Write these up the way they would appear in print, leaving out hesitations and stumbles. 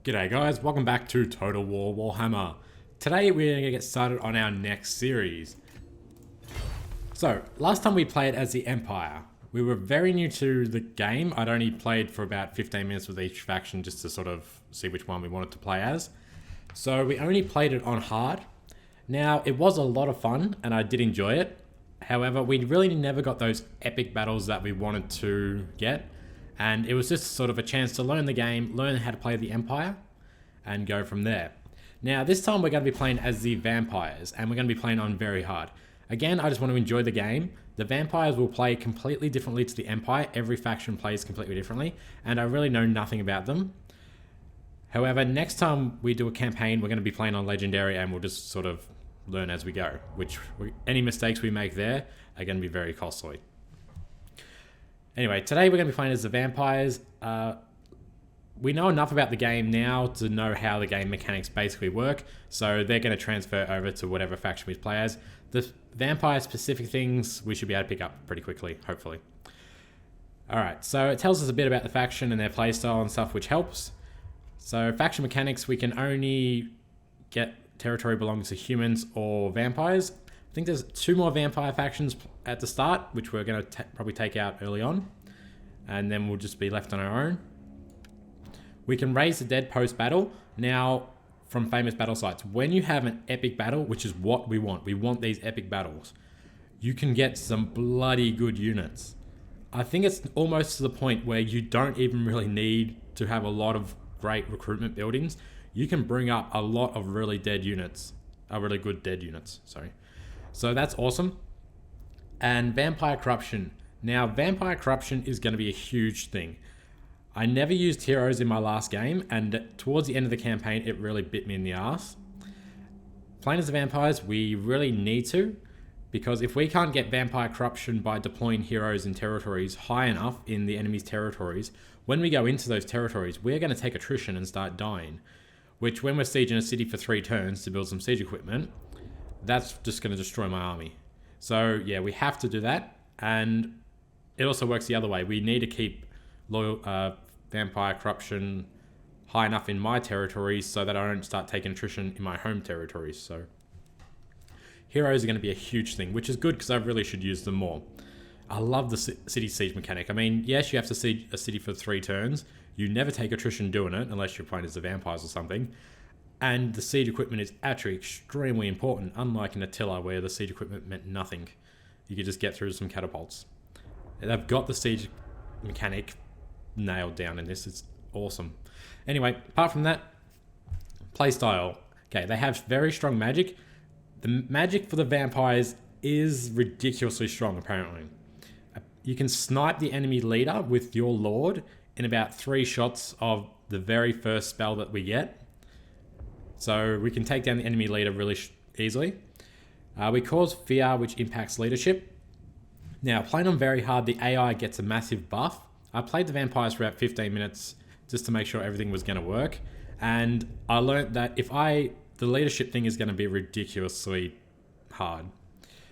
G'day guys, welcome back to Total War Warhammer. Today we're going to get started on our next series. So, last time we played as the Empire. We were very new to the game. I'd only played for about 15 minutes with each faction just to sort of see which one we wanted to play as. So we only played it on hard. Now, it was a lot of fun and I did enjoy it. However, we really never got those epic battles that we wanted to get. And it was just sort of a chance to learn the game, learn how to play the Empire, and go from there. Now, this time we're going to be playing as the Vampires, and we're going to be playing on very hard. Again, I just want to enjoy the game. The Vampires will play completely differently to the Empire. Every faction plays completely differently, and I really know nothing about them. However, next time we do a campaign, we're going to be playing on Legendary, and we'll just sort of learn as we go, any mistakes we make there are going to be very costly. Anyway, today we're going to be playing as the Vampires. We know enough about the game now to know how the game mechanics basically work, so they're going to transfer over to whatever faction we play as. The Vampire-specific things we should be able to pick up pretty quickly, hopefully. Alright, so it tells us a bit about the faction and their playstyle and stuff, which helps. So, faction mechanics, we can only get territory belonging to humans or vampires. I think there's 2 more vampire factions at the start, which we're going to probably take out early on. And then we'll just be left on our own. We can raise the dead post-battle. Now, from famous battle sites, when you have an epic battle, which is what we want these epic battles, you can get some bloody good units. I think it's almost to the point where you don't even really need to have a lot of great recruitment buildings. You can bring up a lot of really good dead units, sorry. So that's awesome. And Vampire Corruption. Now, Vampire Corruption is going to be a huge thing. I never used heroes in my last game, and towards the end of the campaign, it really bit me in the ass. Playing as the Vampires, we really need to, because if we can't get Vampire Corruption by deploying heroes in territories high enough in the enemy's territories, when we go into those territories, we're going to take attrition and start dying. Which, when we're sieging a city for 3 turns to build some siege equipment, that's just going to destroy my army. So yeah, we have to do that, and it also works the other way. We need to keep Vampire Corruption high enough in my territories so that I don't start taking attrition in my home territories. So heroes are going to be a huge thing, which is good because I really should use them more. I love the city siege mechanic. I mean, yes, you have to siege a city for 3 turns. You never take attrition doing it unless you're playing as the Vampires or something. And the siege equipment is actually extremely important, unlike in Attila where the siege equipment meant nothing. You could just get through some catapults. They've got the siege mechanic nailed down in this. It's awesome. Anyway, apart from that, playstyle. Okay, they have very strong magic. The magic for the Vampires is ridiculously strong, apparently. You can snipe the enemy leader with your Lord in about 3 shots of the very first spell that we get. So we can take down the enemy leader really easily. We cause fear, which impacts leadership. Now, playing on very hard, the AI gets a massive buff. I played the Vampires for about 15 minutes just to make sure everything was going to work. And I learned that the leadership thing is going to be ridiculously hard.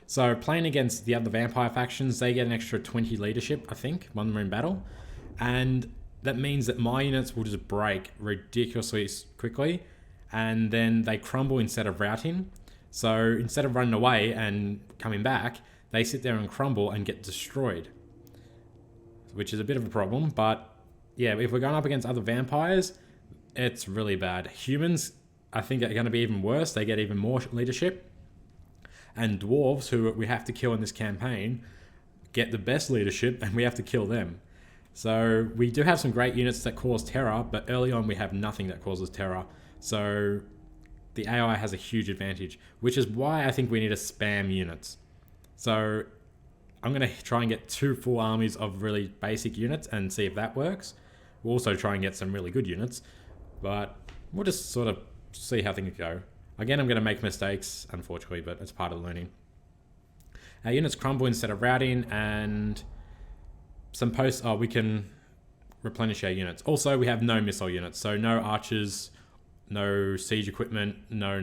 So playing against the other Vampire factions, they get an extra 20 leadership, I think, when we're in battle. And that means that my units will just break ridiculously quickly. And then they crumble instead of routing. So instead of running away and coming back, they sit there and crumble and get destroyed. Which is a bit of a problem, but yeah, if we're going up against other vampires, it's really bad. Humans, I think, are going to be even worse. They get even more leadership. And dwarves, who we have to kill in this campaign, get the best leadership, and we have to kill them. So we do have some great units that cause terror, but early on we have nothing that causes terror. So the AI has a huge advantage, which is why I think we need to spam units. So I'm going to try and get 2 full armies of really basic units and see if that works. We'll also try and get some really good units, but we'll just sort of see how things go. Again, I'm going to make mistakes, unfortunately, but it's part of learning. Our units crumble instead of routing, and some we can replenish our units. Also, we have no missile units, so no archers, no siege equipment, no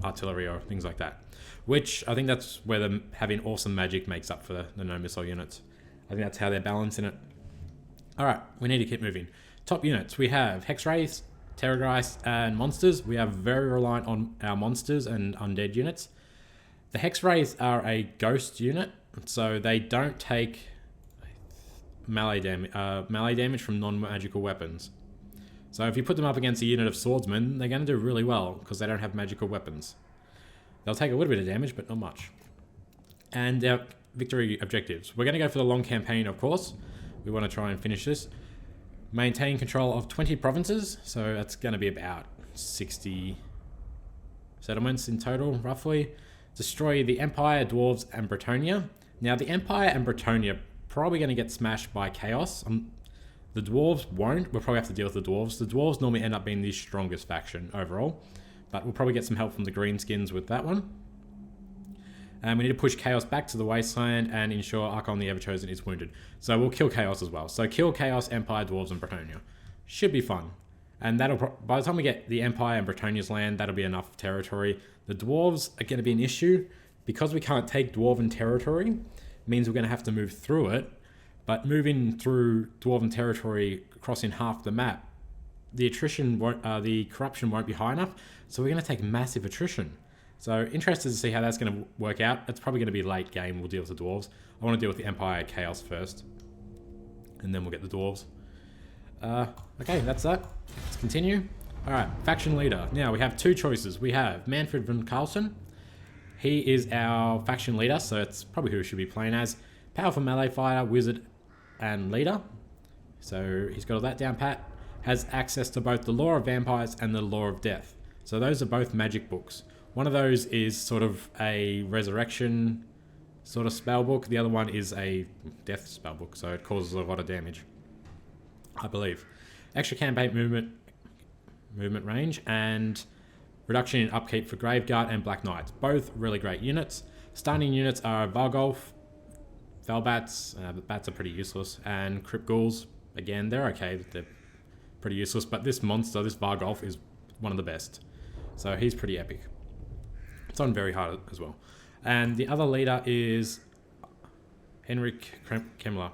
artillery or things like that. Which I think that's where having awesome magic makes up for the no missile units. I think that's how they're balancing it. Alright, we need to keep moving. Top units, we have Hex Wraiths, Terrorgeist and monsters, we are very reliant on our monsters and undead units. The Hex Wraiths are a ghost unit, so they don't take melee damage from non-magical weapons. So if you put them up against a unit of swordsmen, they're going to do really well because they don't have magical weapons. They'll take a little bit of damage, but not much. And their victory objectives. We're going to go for the long campaign, of course. We want to try and finish this. Maintain control of 20 provinces, so that's going to be about 60 settlements in total, roughly. Destroy the Empire, Dwarves, and Bretonnia. Now, the Empire and Bretonnia probably going to get smashed by Chaos. The Dwarves won't. We'll probably have to deal with the Dwarves. The Dwarves normally end up being the strongest faction overall, but we'll probably get some help from the Greenskins with that one. And we need to push Chaos back to the Wasteland and ensure Archon the Everchosen is wounded. So we'll kill Chaos as well. So kill Chaos, Empire, Dwarves, and Bretonnia. Should be fun. And that'll, by the time we get the Empire and Bretonnia's land, that'll be enough territory. The Dwarves are going to be an issue. Because we can't take Dwarven territory, means we're going to have to move through it. But moving through Dwarven territory, crossing half the map, the attrition won't, the corruption won't be high enough. So we're going to take massive attrition. So interested to see how that's going to work out. It's probably going to be late game. We'll deal with the Dwarves. I want to deal with the Empire Chaos first. And then we'll get the Dwarves. Okay, that's that. Let's continue. Alright, faction leader. Now, we have two choices. We have Manfred von Carlson. He is our faction leader, so it's probably who we should be playing as. Powerful melee fighter, wizard, and leader. So he's got all that down pat. Has access to both the Law of Vampires and the Law of Death. So those are both magic books. One of those is sort of a resurrection sort of spell book. The other one is a death spell book, so it causes a lot of damage, I believe. Extra campaign movement range, and reduction in upkeep for Graveguard and Black Knights. Both really great units. Stunning units are Vargolf, Felbats, bats are pretty useless, and Crypt Ghouls. Again, they're okay, they're pretty useless, but this monster, this Vargolf, is one of the best. So he's pretty epic. It's on very hard as well. And the other leader is Henrik Kemmler.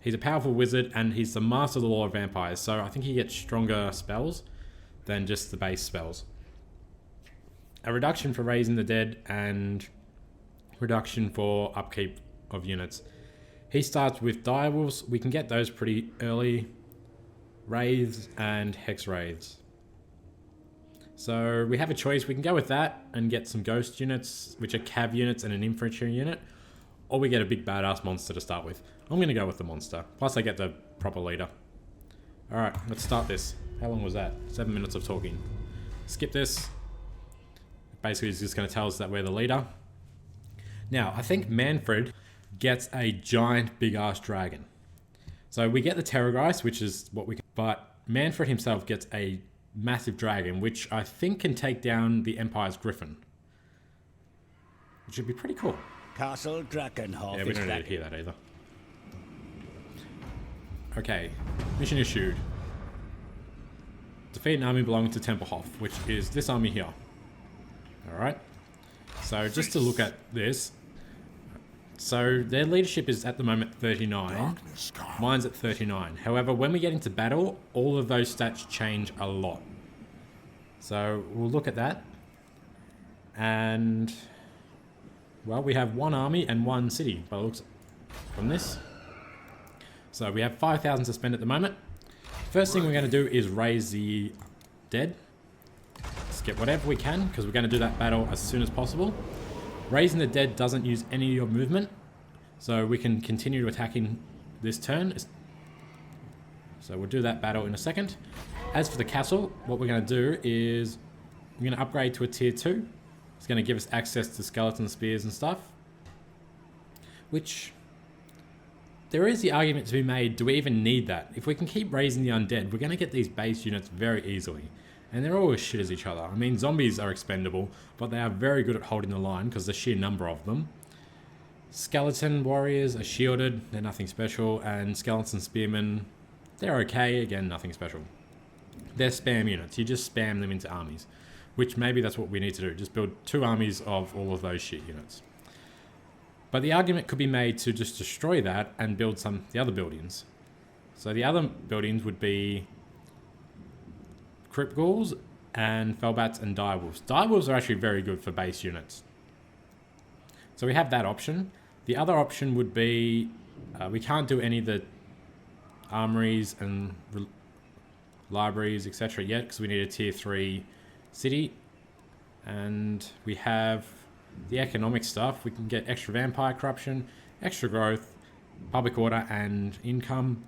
He's a powerful wizard and he's the master of the Law of Vampires. So I think he gets stronger spells than just the base spells. A reduction for raising the dead and reduction for upkeep of units. He starts with direwolves. We can get those pretty early. Wraiths and Hex Wraiths. So we have a choice. We can go with that and get some ghost units, which are cav units and an infantry unit, or we get a big badass monster to start with. I'm going to go with the monster. Plus I get the proper leader. Alright, let's start this. How long was that? 7 minutes of talking. Skip this. Basically it's just going to tell us that we're the leader. Now, I think Manfred gets a giant big ass dragon. So we get the Terrorgeist, which is what we can, but Manfred himself gets a massive dragon, which I think can take down the Empire's Griffin. Which would be pretty cool. Castle Drakenhof. Yeah, we don't need to hear that either. Okay, mission issued. Defeat an army belonging to Tempelhof, which is this army here. Alright. So just to look at this. So their leadership is at the moment 39. Mine's at 39. However, when we get into battle, all of those stats change a lot. So we'll look at that. And, well, we have one army and one city by the looks from this. So we have 5,000 to spend at the moment. First thing we're going to do is raise the dead. Let's get whatever we can, because we're going to do that battle as soon as possible. Raising the dead doesn't use any of your movement, so we can continue attacking this turn. So we'll do that battle in a second. As for the castle, what we're going to do is we're going to upgrade to a tier 2. It's going to give us access to skeleton spears and stuff. Which, there is the argument to be made, do we even need that? If we can keep raising the undead, we're going to get these base units very easily. And they're all as shit as each other. I mean, zombies are expendable, but they are very good at holding the line because the sheer number of them. Skeleton warriors are shielded, they're nothing special, and skeleton spearmen, they're okay, again, nothing special. They're spam units, you just spam them into armies, which maybe that's what we need to do, just build 2 armies of all of those shit units. But the argument could be made to just destroy that and build the other buildings. So the other buildings would be Crypt Ghouls, and Felbats and Direwolves. Direwolves are actually very good for base units. So we have that option. The other option would be, we can't do any of the armories and libraries, etc. yet, because we need a tier 3 city. And we have the economic stuff. We can get extra vampire corruption, extra growth, public order and income,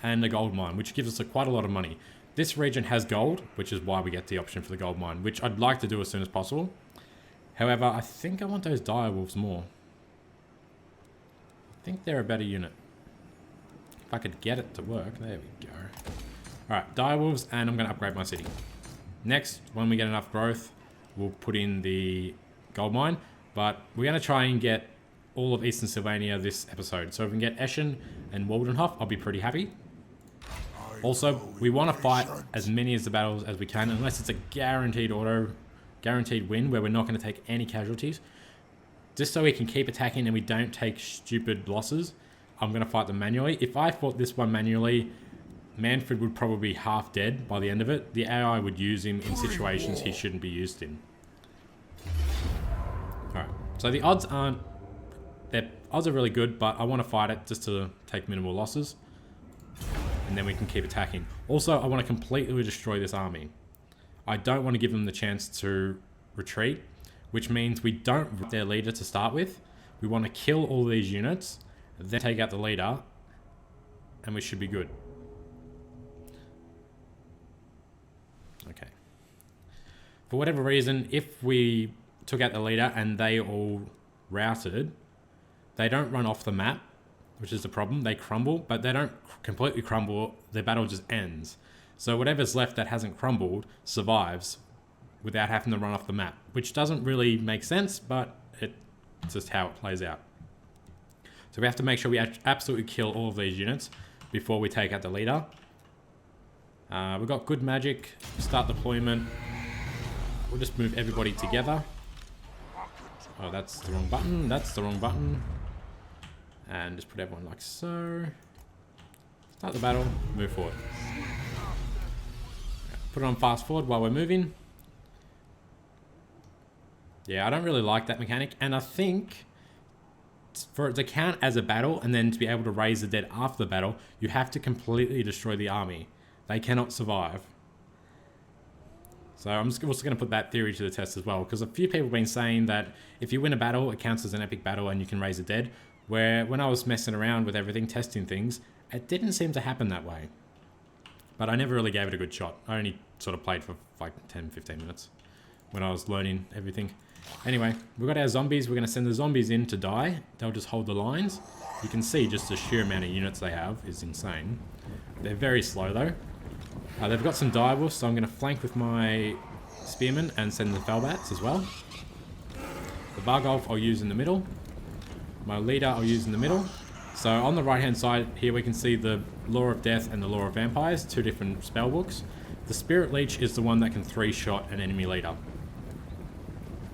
and a gold mine, which gives us quite a lot of money. This region has gold, which is why we get the option for the gold mine, which I'd like to do as soon as possible. However, I think I want those direwolves more. I think they're a better unit. If I could get it to work. There we go. Alright, direwolves, and I'm going to upgrade my city. Next, when we get enough growth, we'll put in the gold mine. But we're going to try and get all of Eastern Sylvania this episode. So if we can get Eschen and Waldenhof, I'll be pretty happy. Also, we want to fight as many of the battles as we can, unless it's a guaranteed win where we're not going to take any casualties. Just so we can keep attacking and we don't take stupid losses, I'm going to fight them manually. If I fought this one manually, Manfred would probably be half dead by the end of it. The AI would use him in situations he shouldn't be used in. Alright, so the odds aren't... Their odds are really good, but I want to fight it just to take minimal losses. And then we can keep attacking. Also, I want to completely destroy this army. I don't want to give them the chance to retreat, which means we don't root their leader to start with. We want to kill all these units, then take out the leader, and we should be good. Okay. For whatever reason, if we took out the leader and they all routed, they don't run off the map, which is the problem. They crumble, but they don't completely crumble. Their battle just ends. So whatever's left that hasn't crumbled survives without having to run off the map, which doesn't really make sense, but it's just how it plays out. So we have to make sure we absolutely kill all of these units before we take out the leader. We've got good magic, start deployment. We'll just move everybody together. Oh, that's the wrong button. That's the wrong button. And just put everyone like so. Start the battle, move forward. Put it on fast forward while we're moving. Yeah, I don't really like that mechanic. And I think for it to count as a battle and then to be able to raise the dead after the battle, you have to completely destroy the army. They cannot survive. So I'm also going to put that theory to the test as well, because a few people have been saying that if you win a battle, it counts as an epic battle and you can raise the dead. Where when I was messing around with everything, testing things, it didn't seem to happen that way. But I never really gave it a good shot. I only sort of played for like 10-15 minutes when I was learning everything. Anyway, we've got our zombies. We're going to send the zombies in to die. They'll just hold the lines. You can see just the sheer amount of units they have is insane. They're very slow though. They've got some direwolves, so I'm going to flank with my spearmen and send the Felbats as well. The Vargolf I'll use in the middle. My leader I'll use in the middle. So on the right hand side here we can see the Law of Death and the Law of Vampires, two different spell books. The Spirit Leech is the one that can 3-shot an enemy leader.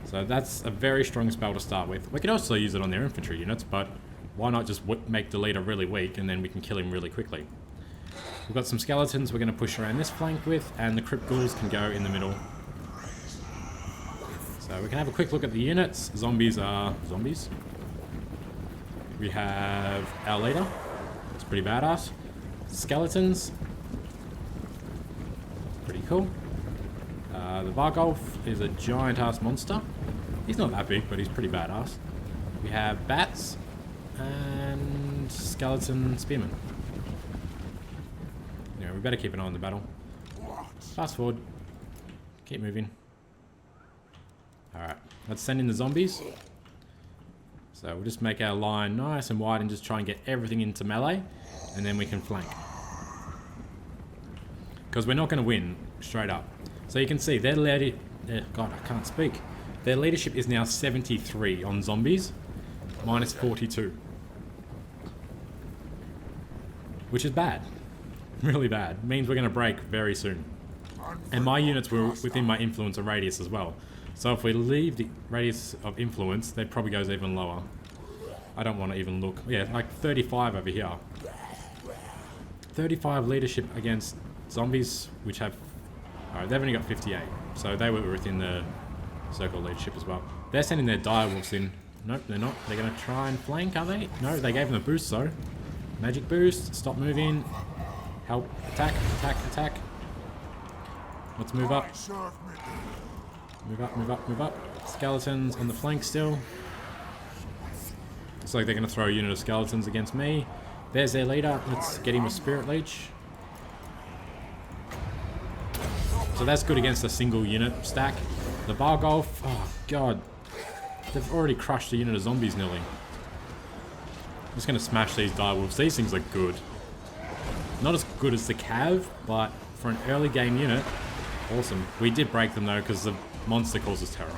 So that's a very strong spell to start with. We could also use it on their infantry units, but why not just make the leader really weak and then we can kill him really quickly. We've got some skeletons we're going to push around this flank with, and the Crypt Ghouls can go in the middle. So we can have a quick look at the units. Zombies are zombies. We have our leader. It's pretty badass. Skeletons. Pretty cool. The Vargolf is a giant-ass monster. He's not that big, but he's pretty badass. We have bats and skeleton spearmen. Yeah, we better keep an eye on the battle. Fast forward. Keep moving. Alright, let's send in the zombies. So we'll just make our line nice and wide and just try and get everything into melee, and then we can flank. Because we're not going to win straight up. So you can see their God, I can't speak. Their leadership is now 73 on zombies, minus 42. Which is bad. Really bad. Means we're going to break very soon. And my units were within my influence of radius as well. So if we leave the radius of influence, that probably goes even lower. I don't want to even look. Yeah, like 35 over here. 35 leadership against zombies, which have Alright, they've only got 58. So they were within the circle leadership as well. They're sending their direwolves in. Nope, they're not. They're going to try and flank, are they? No, they gave them a boost though. Magic boost. Stop moving. Help. Attack, attack, attack. Let's move up. Move up, move up, move up. Skeletons on the flank still. Looks like they're going to throw a unit of skeletons against me. There's their leader. Let's get him a Spirit Leech. So that's good against a single unit stack. The Bargolf, oh god. They've already crushed a unit of zombies nearly. I'm just going to smash these direwolves. These things are good. Not as good as the Cav, but for an early game unit, awesome. We did break them though because the monster causes terror.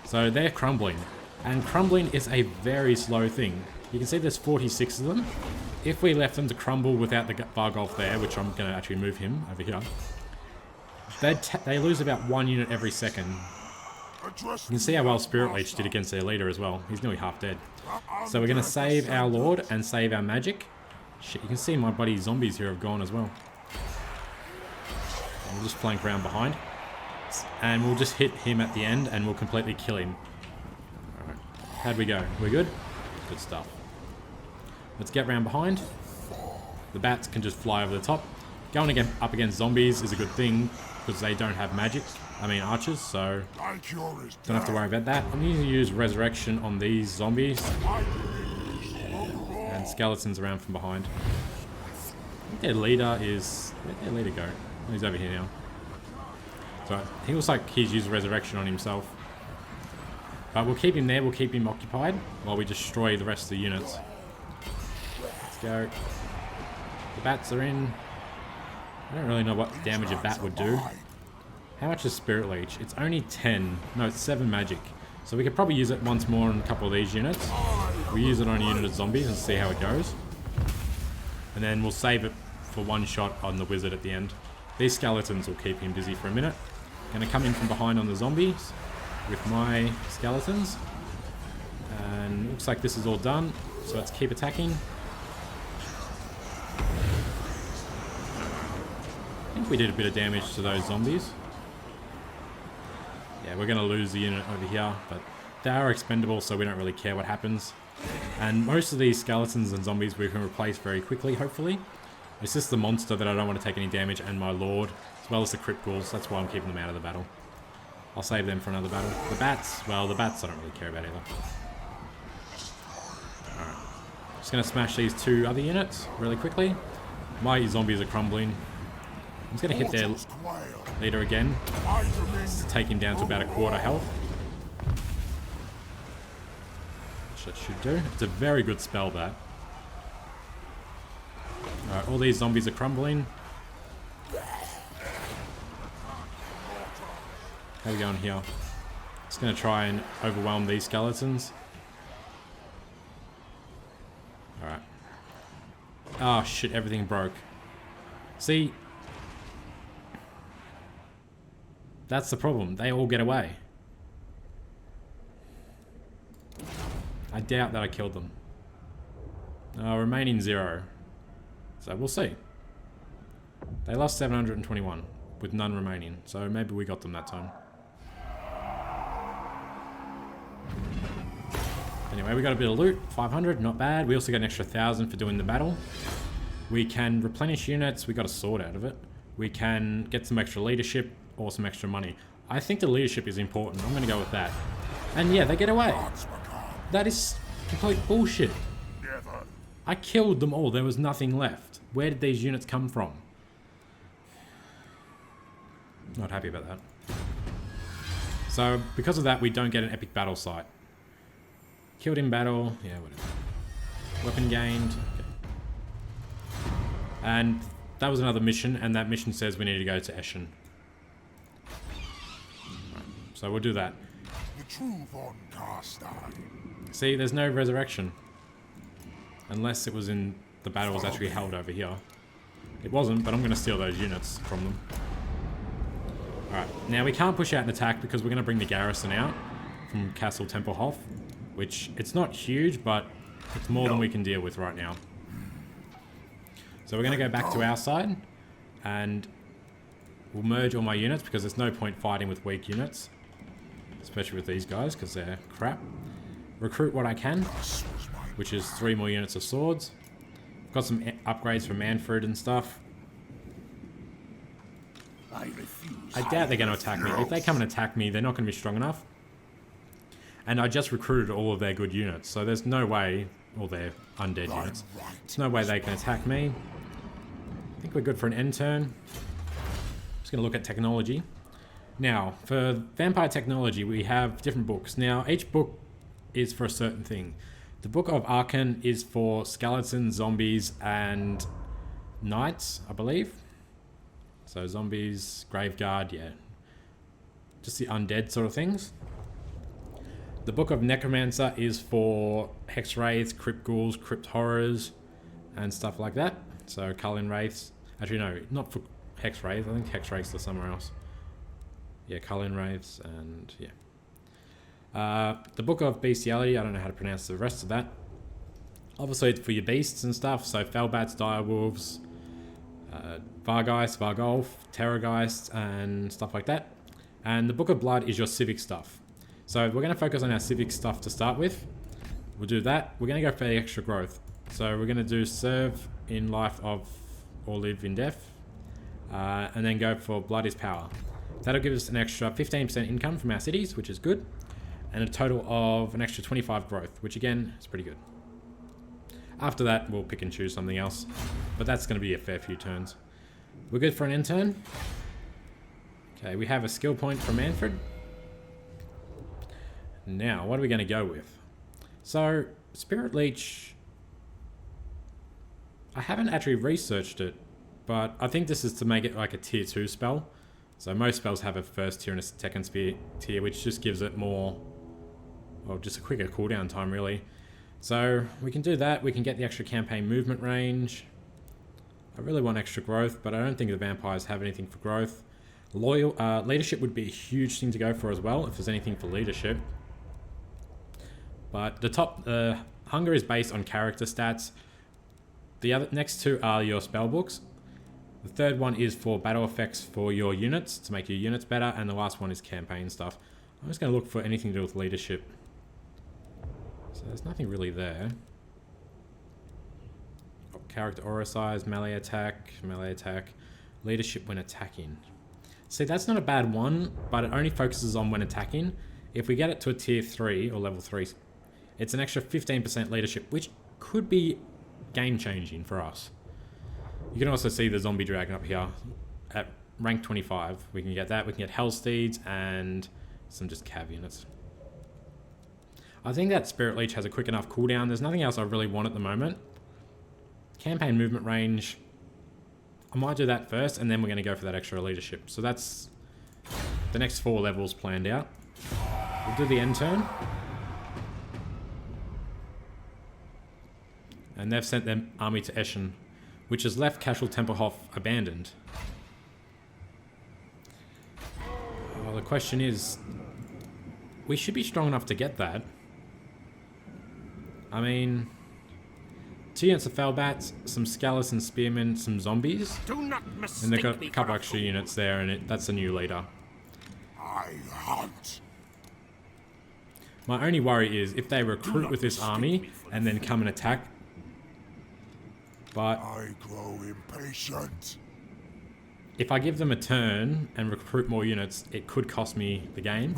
So they're crumbling. And crumbling is a very slow thing. You can see there's 46 of them. If we left them to crumble without the Bargolf there, which I'm going to actually move him over here, they lose about 1 unit every second. You can see how well Spirit Leech did against their leader as well. He's nearly half dead. So we're going to save our Lord and save our magic. Shit, you can see my buddy zombies here have gone as well. And we'll just flank around behind. And we'll just hit him at the end and we'll completely kill him. Alright, how'd we go? We're good? Good stuff. Let's get round behind. The bats can just fly over the top. Going up against zombies is a good thing because they don't have magic. I mean archers, so don't have to worry about that. I'm going to use resurrection on these zombies and skeletons around from behind. I think their leader is... Where'd their leader go? Oh, he's over here now. So he looks like he's used resurrection on himself. But we'll keep him there, we'll keep him occupied while we destroy the rest of the units. Let's go. The bats are in. I don't really know what damage a bat would do. How much is Spirit Leech? It's only 10. No, it's 7 magic. So we could probably use it once more on a couple of these units. We'll use it on a unit of zombies and see how it goes. And then we'll save it for one shot on the wizard at the end. These skeletons will keep him busy for a minute. Gonna come in from behind on the zombies with my skeletons. And looks like this is all done. So let's keep attacking. I think we did a bit of damage to those zombies. Yeah, we're going to lose the unit over here, but they are expendable, so we don't really care what happens. And most of these skeletons and zombies we can replace very quickly, hopefully. It's just the monster that I don't want to take any damage, and my lord, as well as the crit ghouls. That's why I'm keeping them out of the battle. I'll save them for another battle. The bats, well, the bats I don't really care about either. Alright. Just going to smash these 2 other units really quickly. My zombies are crumbling. I'm just going to hit their leader again. Just take him down to about 1/4 health. Which that should do. It's a very good spell, that. Alright, all these zombies are crumbling. How are we going here? Just going to try and overwhelm these skeletons. Alright. Oh shit, everything broke. See... That's the problem. They all get away. I doubt that I killed them. Remaining 0. So we'll see. They lost 721 with none remaining. So maybe we got them that time. Anyway, we got a bit of loot. 500, not bad. We also got an extra 1,000 for doing the battle. We can replenish units. We got a sword out of it. We can get some extra leadership. Or some extra money. I think the leadership is important. I'm going to go with that. And yeah, they get away. That is complete bullshit. I killed them all. There was nothing left. Where did these units come from? Not happy about that. So, because of that, we don't get an epic battle site. Killed in battle. Yeah, whatever. Weapon gained. Okay. And that was another mission, and that mission says we need to go to Eschen. So we'll do that. See, there's no resurrection. Unless it was in the battle was actually held over here. It wasn't, but I'm going to steal those units from them. Alright, now we can't push out an attack because we're going to bring the garrison out from Castle Tempelhof. Which, it's not huge, but it's more than we can deal with right now. So we're going to go back to our side. And will merge all my units because there's no point fighting with weak units. Especially with these guys because they're crap. Recruit what I can, which is 3 more units of swords. I've got some upgrades for Manfred and stuff. I doubt they're going to attack me. If they come and attack me, they're not going to be strong enough. And I just recruited all of their good units, so there's no way, all their undead units, there's no way they can attack me. I think we're good for an end turn. Just going to look at technology. Now, for vampire technology, we have different books. Now, each book is for a certain thing. The Book of Archon is for skeletons, zombies, and knights, I believe. So zombies, graveguard, yeah. Just the undead sort of things. The Book of Necromancer is for hex wraiths, crypt ghouls, crypt horrors, and stuff like that. So Cullen wraiths. Actually, no, not for hex wraiths. I think hex wraiths are somewhere else. Yeah, Cullen wraiths, and yeah. The Book of Bestiality, I don't know how to pronounce the rest of that. Obviously, it's for your beasts and stuff. So Felbats, Direwolves, Vargeist, Vargolf, Terrorgeist, and stuff like that. And the Book of Blood is your civic stuff. So we're going to focus on our civic stuff to start with. We'll do that. We're going to go for the extra growth. So we're going to do serve in life of or live in death. And then go for Blood is Power. That'll give us an extra 15% income from our cities, which is good. And a total of an extra 25 growth, which again is pretty good. After that, we'll pick and choose something else. But that's going to be a fair few turns. We're good for an end turn. Okay, we have a skill point from Manfred. Now, what are we going to go with? So, Spirit Leech... I haven't actually researched it, but I think this is to make it like a tier 2 spell. So most spells have a first tier and a second tier, which just gives it more... well, just a quicker cooldown time, really. So, we can do that. We can get the extra campaign movement range. I really want extra growth, but I don't think the vampires have anything for growth. Leadership would be a huge thing to go for as well, if there's anything for leadership. But the hunger is based on character stats. The other next two are your spell books. The third one is for battle effects for your units, to make your units better, and the last one is campaign stuff. I'm just going to look for anything to do with leadership. So there's nothing really there. Oh, character aura size, melee attack, leadership when attacking. See, that's not a bad one, but it only focuses on when attacking. If we get it to a tier 3 or level 3, it's an extra 15% leadership, which could be game changing for us. You can also see the zombie dragon up here at rank 25. We can get that. We can get Hellsteeds and some just cav units. I think that Spirit Leech has a quick enough cooldown. There's nothing else I really want at the moment. Campaign movement range. I might do that first, and then we're going to go for that extra leadership. So that's the next 4 levels planned out. We'll do the end turn. And they've sent their army to Eschen, which has left Cashel Tempelhof abandoned. Well, the question is, we should be strong enough to get that. I mean, 2 units of Felbats, some Scalus and Spearmen, some zombies. And they've got a couple extra units there, and that's a new leader. I hunt. My only worry is if they recruit with this army and then come and attack. But I grow impatient. if I give them a turn and recruit more units, it could cost me the game.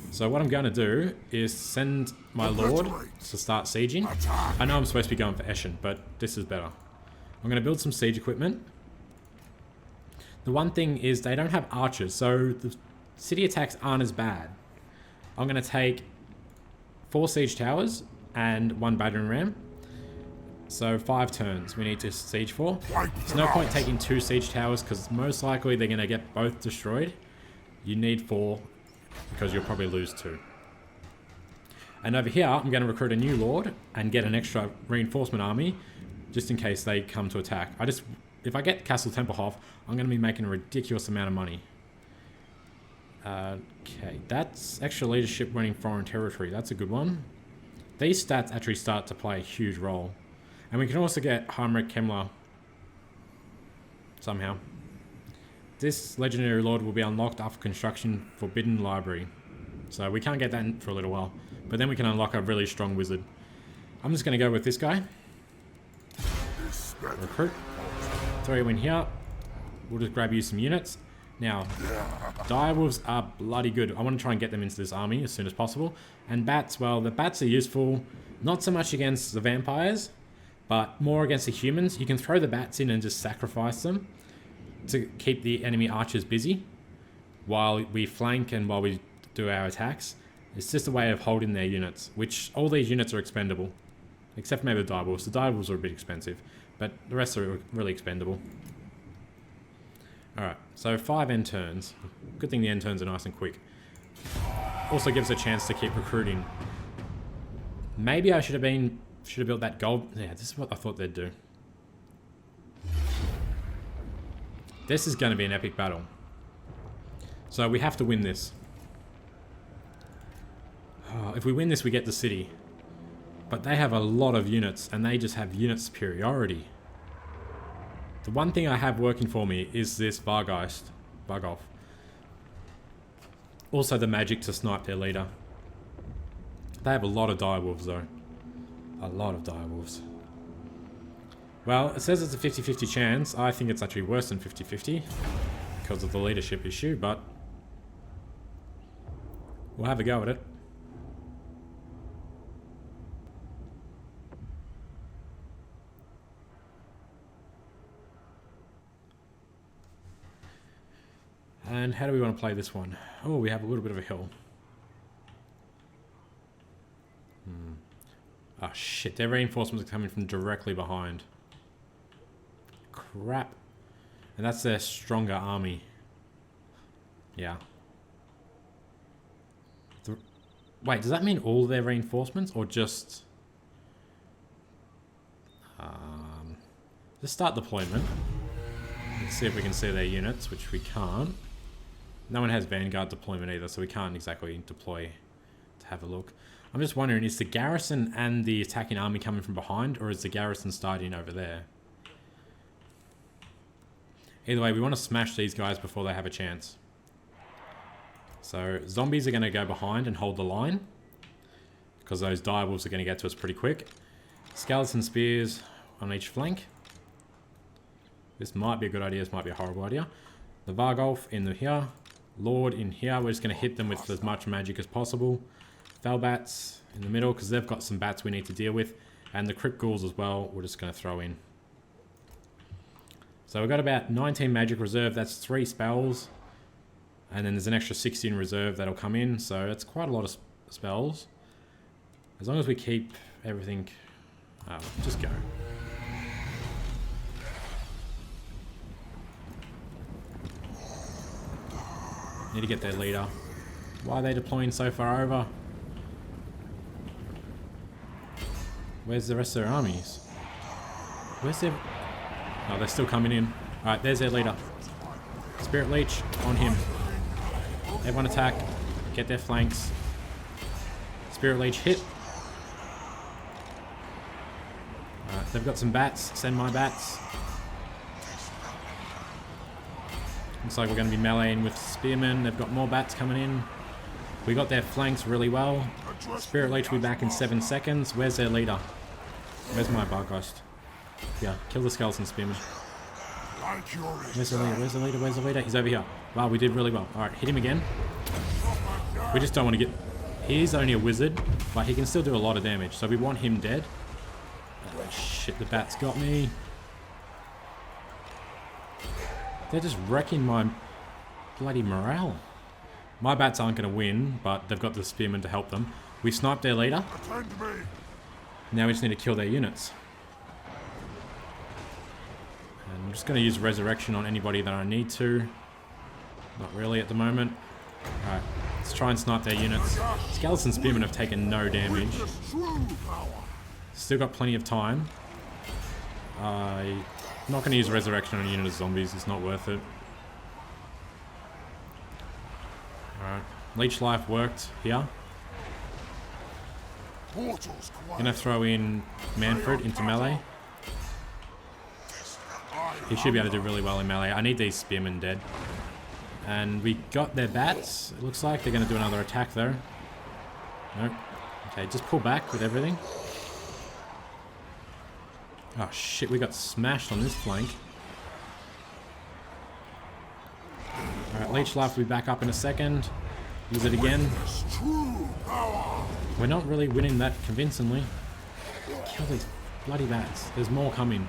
So what I'm going to do is send my lord to start sieging. I know I'm supposed to be going for Eschen, but this is better. I'm going to build some siege equipment. The one thing is they don't have archers, so the city attacks aren't as bad. I'm going to take 4 siege towers and 1 battering ram. So 5 turns we need to siege for. There's no point taking 2 siege towers because most likely they're going to get both destroyed. You need 4 because you'll probably lose 2. And over here, I'm going to recruit a new lord and get an extra reinforcement army just in case they come to attack. If I get Castle Tempelhof, I'm going to be making a ridiculous amount of money. Okay, that's extra leadership running foreign territory. That's a good one. These stats actually start to play a huge role. And we can also get Heinrich Kemmler somehow. This legendary lord will be unlocked after construction Forbidden Library. So we can't get that for a little while. But then we can unlock a really strong wizard. I'm just going to go with this guy. Recruit. Throw you in here. We'll just grab you some units. Now, direwolves are bloody good. I want to try and get them into this army as soon as possible. And bats, well, the bats are useful. Not so much against the vampires, but more against the humans. You can throw the bats in and just sacrifice them to keep the enemy archers busy while we flank and while we do our attacks. It's just a way of holding their units, which all these units are expendable. Except for maybe the direwolves. The direwolves are a bit expensive, but the rest are really expendable. Alright, so 5 end turns. Good thing the end turns are nice and quick. Also gives a chance to keep recruiting. Maybe I should have built that gold. Yeah, this is what I thought they'd do. This is going to be an epic battle. So we have to win this. Oh, if we win this, we get the city. But they have a lot of units, and they just have unit superiority. The one thing I have working for me is this Vargeist. Vargolf. Also the magic to snipe their leader. They have a lot of direwolves though. A lot of direwolves. Well, it says it's a 50-50 chance. I think it's actually worse than 50-50 because of the leadership issue, but we'll have a go at it. And how do we want to play this one? Oh, we have a little bit of a hill. Oh shit, their reinforcements are coming from directly behind. Crap. And that's their stronger army. Yeah. Wait, does that mean all their reinforcements or just... Let's start deployment. Let's see if we can see their units, which we can't. No one has Vanguard deployment either, so we can't exactly deploy to have a look. I'm just wondering, is the garrison and the attacking army coming from behind, or is the garrison starting over there? Either way, we want to smash these guys before they have a chance. So, zombies are going to go behind and hold the line, because those direwolves are going to get to us pretty quick. Skeleton spears on each flank. This might be a good idea, this might be a horrible idea. The Vargolf in here. Lord in here. We're just going to hit them with as much magic as possible. Felbats in the middle, because they've got some bats we need to deal with. And the Crypt Ghouls as well, we're just going to throw in. So we've got about 19 magic reserve. That's 3 spells. And then there's an extra 60 in reserve that'll come in. So it's quite a lot of spells. As long as we keep everything... Oh, just go. Need to get their leader. Why are they deploying so far over? Where's the rest of their armies? Where's their... Oh, they're still coming in. Alright, there's their leader. Spirit Leech on him. Everyone attack. Get their flanks. Spirit Leech hit. Alright, they've got some bats. Send my bats. Looks like we're going to be meleeing with spearmen. They've got more bats coming in. We got their flanks really well. Spirit Leech will be back in 7 seconds. Where's their leader? Where's my Barghost? Yeah, kill the skeleton spearman. Where's the leader? Where's the leader? Where's the leader? He's over here. Wow, we did really well. Alright, hit him again. We just don't want to get... He's only a wizard, but he can still do a lot of damage. So we want him dead. Oh shit, the bats got me. They're just wrecking my bloody morale. My bats aren't going to win, but they've got the spearmen to help them. We sniped their leader. Now we just need to kill their units. And I'm just going to use resurrection on anybody that I need to. Not really at the moment. Alright, let's try and snipe their units. Skeleton spearmen have taken no damage. Still got plenty of time. I'm not going to use resurrection on a unit of zombies, it's not worth it. Alright, leech life worked here. Gonna throw in Manfred into melee. He should be able to do really well in melee. I need these spearmen dead. And we got their bats. It looks like they're going to do another attack though. Nope. Okay, just pull back with everything. Oh shit, we got smashed on this flank. Alright, Leech Life will be back up in a second. Use it again. We're not really winning that convincingly. Kill these bloody bats. There's more coming.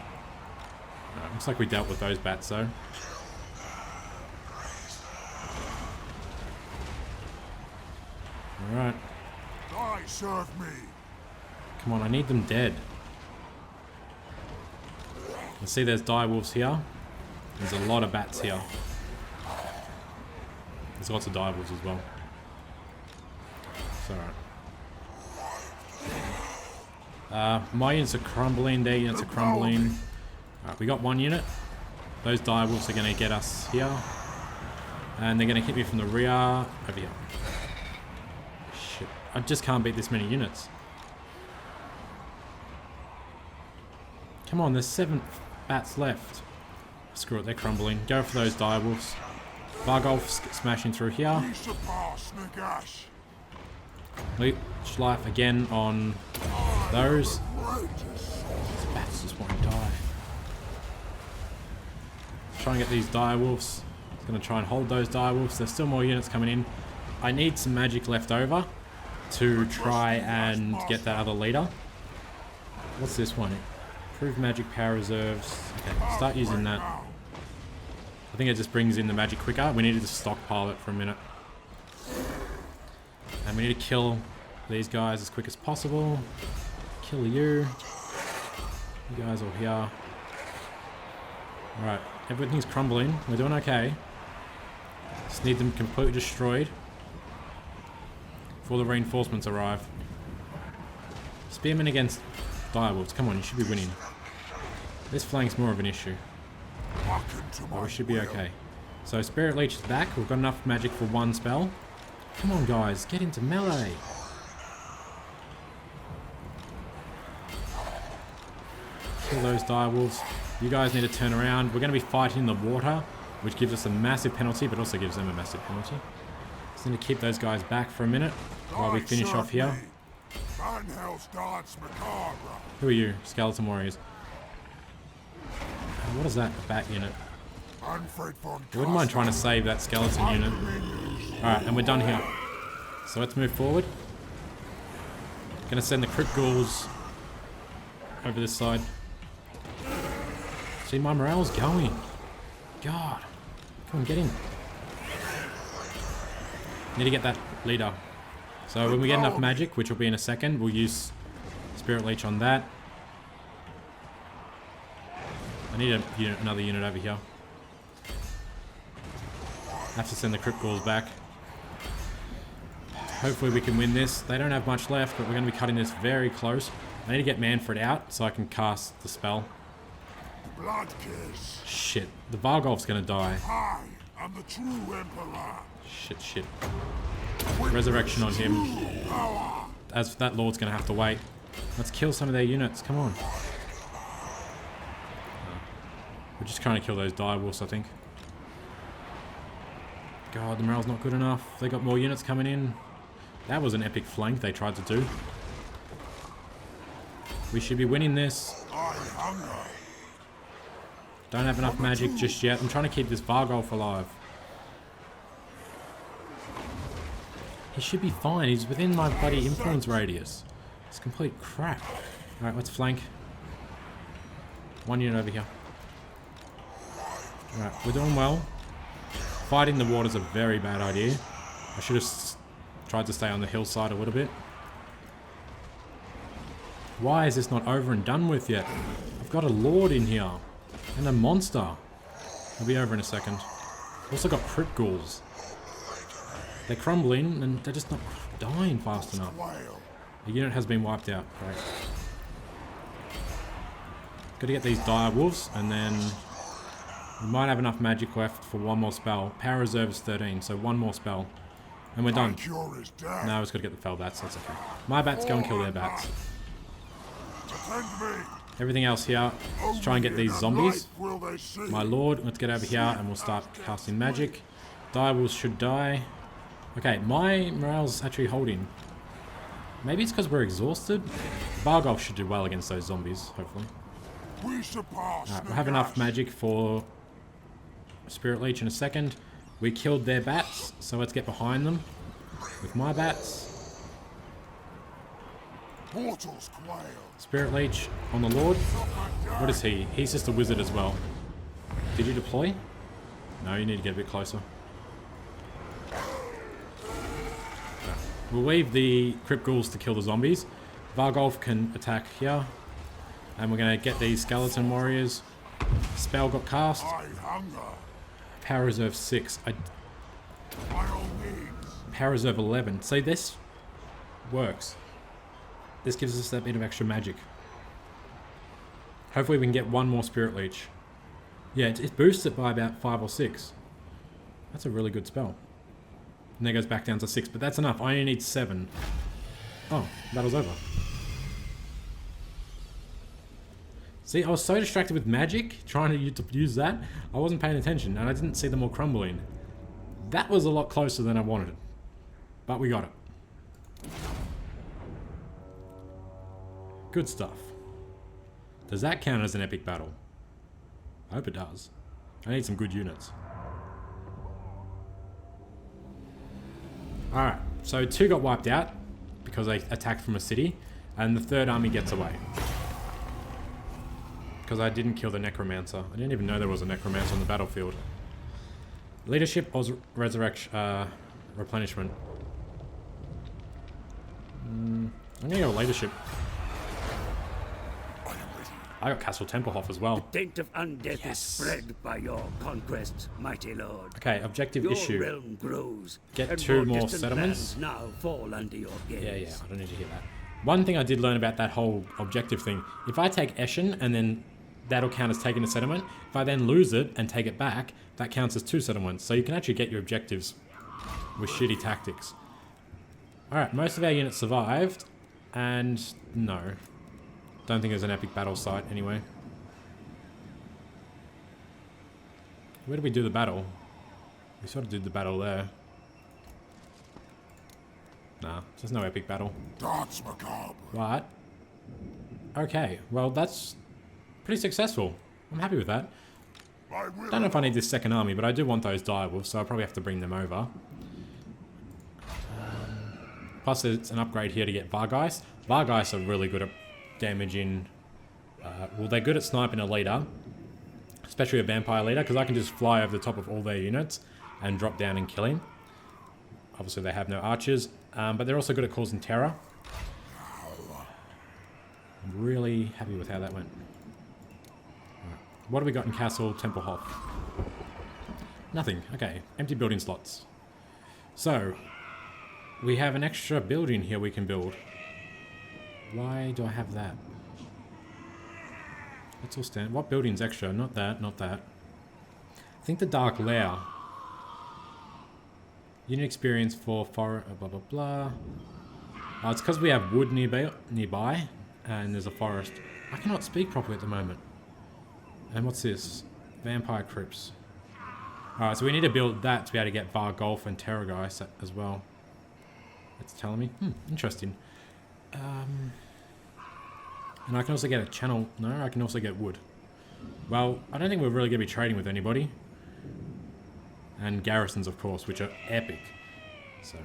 Looks like we dealt with those bats though. Alright. Serve me. Come on, I need them dead. I see there's direwolves here. There's a lot of bats here. There's lots of direwolves as well. It's alright. My units are crumbling, their units are crumbling. Alright, we got one unit. Those direwolves are going to get us here. And they're going to hit me from the rear over here. Shit. I just can't beat this many units. Come on, there's 7 bats left. Screw it, they're crumbling. Go for those direwolves. Vargolf's smashing through here. Leech Life again on those. These bats just won't die. Try and get these direwolves. It's going to try and hold those direwolves. There's still more units coming in. I need some magic left over to try and get that other leader. What's this one? Improve magic power reserves. Okay, start using that. I think it just brings in the magic quicker. We needed to stockpile it for a minute. And we need to kill these guys as quick as possible. Kill you. You guys all here. Alright, everything's crumbling. We're doing okay. Just need them completely destroyed before the reinforcements arrive. Spearmen against direwolves. Come on, you should be winning. This flank's more of an issue. But we should be okay. So Spirit Leech is back. We've got enough magic for one spell. Come on guys, get into melee. Kill those direwolves. You guys need to turn around. We're going to be fighting in the water, which gives us a massive penalty, but also gives them a massive penalty. Just need to keep those guys back for a minute while we finish off here. Who are you? Skeleton Warriors. What is that? A bat unit. I wouldn't mind trying to save that skeleton unit. Alright, and we're done here. So let's move forward. Gonna send the crypt ghouls over this side. See, my morale's going. God. Come on, get in. Need to get that leader. So when we get enough magic, which will be in a second, we'll use Spirit Leech on that. I need another unit over here. I have to send the crypt ghouls back. Hopefully we can win this. They don't have much left, but we're going to be cutting this very close. I need to get Manfred out so I can cast the spell. Shit. The Vargolf's going to die. I'm the true emperor. Shit. Resurrection on him. As that lord's going to have to wait. Let's kill some of their units. Come on. We're just trying to kill those direwolves, I think. God, the morale's not good enough. They got more units coming in. That was an epic flank they tried to do. We should be winning this. Don't have enough magic just yet. I'm trying to keep this Vargolf alive. He should be fine. He's within my bloody influence radius. It's complete crap. Alright, let's flank. One unit over here. Alright, we're doing well. Fighting the water's a very bad idea. I should have tried to stay on the hillside a little bit. Why is this not over and done with yet? I've got a lord in here. And a monster. I'll be over in a second. Also got crypt ghouls. They're crumbling and they're just not dying fast enough. The unit has been wiped out. Great. Got to get these dire wolves and then we might have enough magic left for one more spell. Power reserve is 13, so one more spell. And we're done. Now we've got to get the fell bats, that's okay. My bats go and kill their bats. Everything else here, let's try and get these zombies. My lord, let's get over here and we'll start casting magic. Direwolves should die. Okay, my morale's actually holding. Maybe it's because we're exhausted. Vargolf should do well against those zombies, hopefully. We surpass. Alright, we'll have enough magic for Spirit Leech in a second. We killed their bats, so let's get behind them with my bats. Portals quail. Spirit Leech on the Lord. What is he? He's just a wizard as well. Did you deploy? No, you need to get a bit closer. We'll leave the Crypt Ghouls to kill the zombies. Vargolf can attack here. And we're going to get these Skeleton Warriors. Spell got cast. I hunger. Power Reserve 6. By all means. Power Reserve 11. See, this works. This gives us that bit of extra magic. Hopefully we can get one more Spirit Leech. Yeah, it boosts it by about 5 or 6. That's a really good spell. And then it goes back down to 6, but that's enough. I only need 7. Oh, battle's over. See, I was so distracted with magic, trying to use that, I wasn't paying attention, and I didn't see them all crumbling. That was a lot closer than I wanted it. But we got it. Good stuff. Does that count as an epic battle? I hope it does. I need some good units. Alright, so 2 got wiped out because they attacked from a city, and the 3rd army gets away. Because I didn't kill the Necromancer. I didn't even know there was a Necromancer on the battlefield. Leadership or resurrection, replenishment. I'm gonna go leadership. I got Castle Templehof as well. The taint of undeath is spread by your conquests, mighty lord. Okay, objective Your issue. realm grows. Get and 2 more distant settlements. lands now fall under your gaze. Yeah, I don't need to hear that. One thing I did learn about that whole objective thing, if I take Eshin and then that'll count as taking a settlement, if I then lose it and take it back, that counts as 2 settlements. So you can actually get your objectives with shitty tactics. Alright, most of our units survived, and no. Don't think there's an epic battle site anyway. Where did we do the battle? We sort of did the battle there. Nah, there's no epic battle. Dance macabre. But, okay, well that's pretty successful. I'm happy with that. Don't know if I need this 2nd army, but I do want those direwolves, so I'll probably have to bring them over. Plus it's an upgrade here to get Vargeist. Vargeist are really good at damaging, well they're good at sniping a leader, especially a vampire leader, because I can just fly over the top of all their units and drop down and kill him. Obviously they have no archers, but they're also good at causing terror. I'm really happy with how that went. Right. What do we got in Castle Templehof? Nothing. Okay, empty building slots. So, we have an extra building here we can build. Why do I have that? Let's all stand. What building's extra? Not that, not that. I think the Dark Lair. Unit experience for blah blah blah. It's because we have wood nearby, and there's a forest. I cannot speak properly at the moment. And what's this? Vampire Crypts. Alright, so we need to build that to be able to get Vargolf and Terrorgeist as well. It's telling me. Interesting. And I can also get a channel. No, I can also get wood. Well, I don't think we're really going to be trading with anybody. And garrisons, of course, which are epic. So,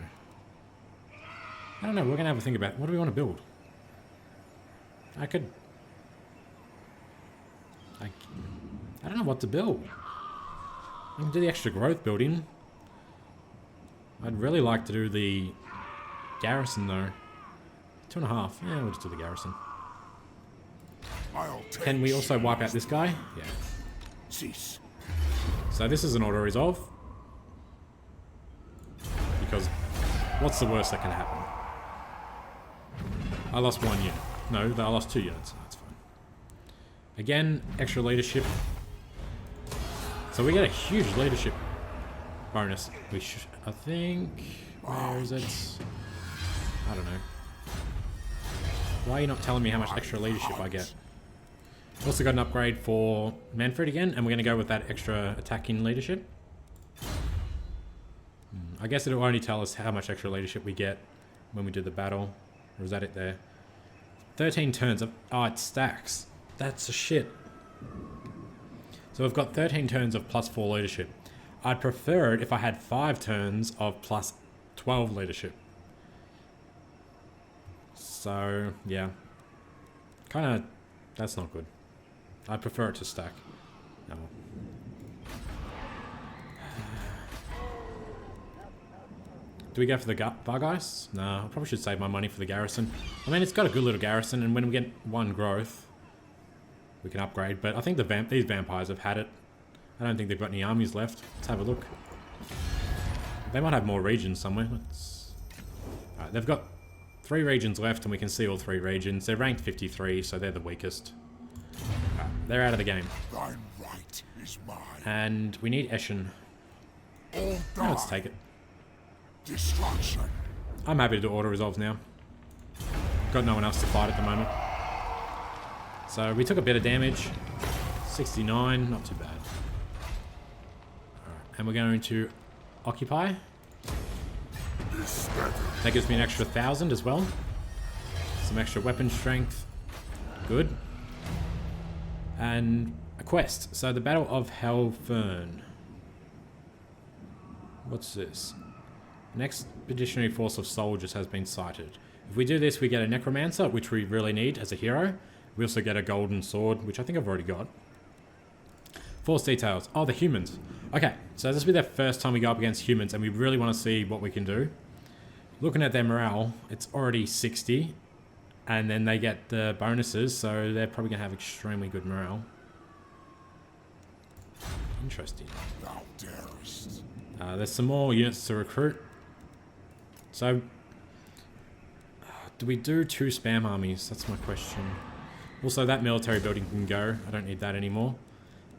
I don't know. We're going to have a think about what do we want to build. I don't know what to build. I can do the extra growth building. I'd really like to do the garrison though. 2.5. Yeah, we'll just do the garrison. Can we also wipe out this guy? Yeah. Cease. So this is an auto resolve. Because what's the worst that can happen? I lost 1 unit. No, I lost 2 units. That's fine. Again, extra leadership. So we get a huge leadership bonus. We should, I think, where is it? I don't know. Why are you not telling me how much extra leadership I get? Also got an upgrade for Manfred again, and we're going to go with that extra attacking leadership. I guess it'll only tell us how much extra leadership we get when we do the battle. Or is that it there? 13 turns of... Oh, it stacks. That's a shit. So we've got 13 turns of +4 leadership. I'd prefer it if I had 5 turns of +12 leadership. So, yeah. Kind of... That's not good. I prefer it to stack. No. Do we go for the Vargeist? No, I probably should save my money for the garrison. I mean, it's got a good little garrison, and when we get 1 growth, we can upgrade. But I think these vampires have had it. I don't think they've got any armies left. Let's have a look. They might have more regions somewhere. Alright, they've got 3 regions left, and we can see all 3 regions. They're ranked 53, so they're the weakest. Alright, they're out of the game. Thine right is mine. And we need Eschen. All Now let's die. take it. Destruction. I'm happy to do auto resolves now. Got no one else to fight at the moment. So we took a bit of damage. 69, not too bad. Alright, and we're going to occupy. That gives me an extra 1,000 as well. Some extra weapon strength. Good. And a quest. So the Battle of Helfern. What's this? An expeditionary force of soldiers has been sighted. If we do this, we get a necromancer, which we really need as a hero. We also get a golden sword, which I think I've already got. Force details. Oh, the humans. Okay, so this will be the first time we go up against humans, and we really want to see what we can do. Looking at their morale, it's already 60. And then they get the bonuses, so they're probably going to have extremely good morale. Interesting. Thou darest. There's some more units to recruit. So, do we do 2 spam armies? That's my question. Also, that military building can go. I don't need that anymore.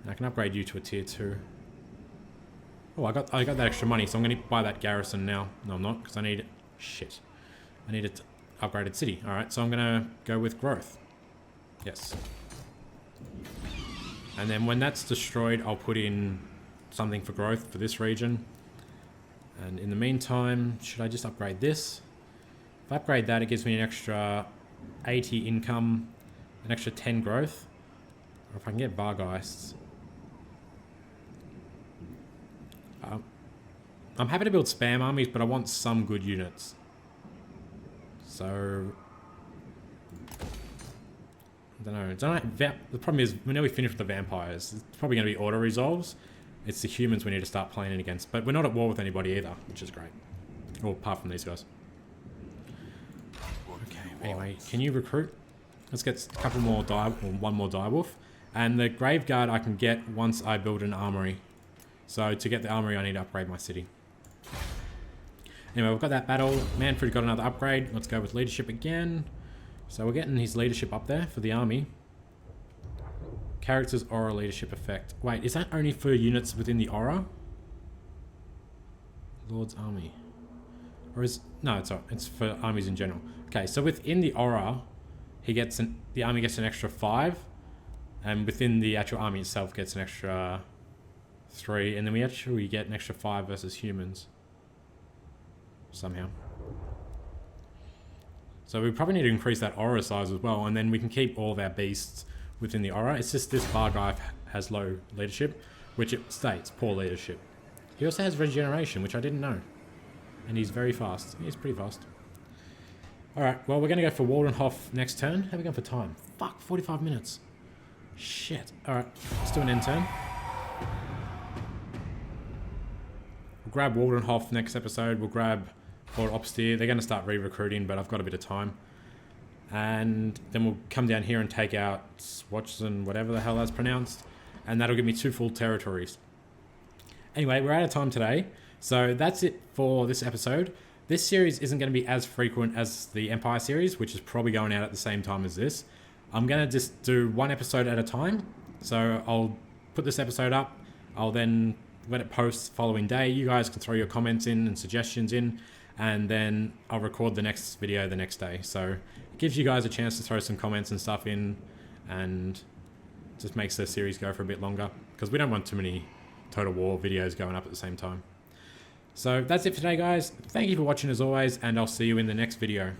And I can upgrade you to a tier 2. Oh, I got that extra money, so I'm going to buy that garrison now. No, I'm not, because I need... Shit. I need an upgraded city. Alright, so I'm going to go with growth. Yes. And then when that's destroyed, I'll put in something for growth for this region. And in the meantime, should I just upgrade this? If I upgrade that, it gives me an extra 80 income, an extra 10 growth. Or if I can get Vargeists. I'm happy to build spam armies, but I want some good units. So... I don't know. The problem is, we know we finished with the vampires. It's probably going to be auto-resolves. It's the humans we need to start playing against. But we're not at war with anybody either, which is great. Well, apart from these guys. Okay, anyway, can you recruit? Let's get a couple more or 1 more direwolf. And the grave guard I can get once I build an armory. So to get the armory, I need to upgrade my city. Anyway, we've got that battle. Manfred got another upgrade. Let's go with leadership again. So we're getting his leadership up there for the army. Character's aura leadership effect. Wait, is that only for units within the aura? Lord's army. Or is... No, it's for armies in general. Okay, so within the aura, the army gets an extra 5. And within the actual army itself gets an extra 3. And then we actually get an extra 5 versus humans. Somehow. So we probably need to increase that aura size as well, and then we can keep all of our beasts within the aura. It's just this Vargeist has low leadership, which it states, poor leadership. He also has regeneration, which I didn't know. And he's very fast. He's pretty fast. Alright, well, we're going to go for Waldenhof next turn. How are we going for time? Fuck, 45 minutes. Shit. Alright, let's do an end turn. We'll grab Waldenhof next episode. We'll grab Lord Obstir. They're going to start re-recruiting, but I've got a bit of time. And then we'll come down here and take out Swatchson, whatever the hell that's pronounced. And that'll give me 2 full territories. Anyway, we're out of time today. So that's it for this episode. This series isn't going to be as frequent as the Empire series, which is probably going out at the same time as this. I'm going to just do 1 episode at a time. So I'll put this episode up. I'll then let it post the following day. You guys can throw your comments in and suggestions in. And then I'll record the next video the next day. So it gives you guys a chance to throw some comments and stuff in, and just makes the series go for a bit longer, because we don't want too many Total War videos going up at the same time. So that's it for today, guys. Thank you for watching as always, and I'll see you in the next video.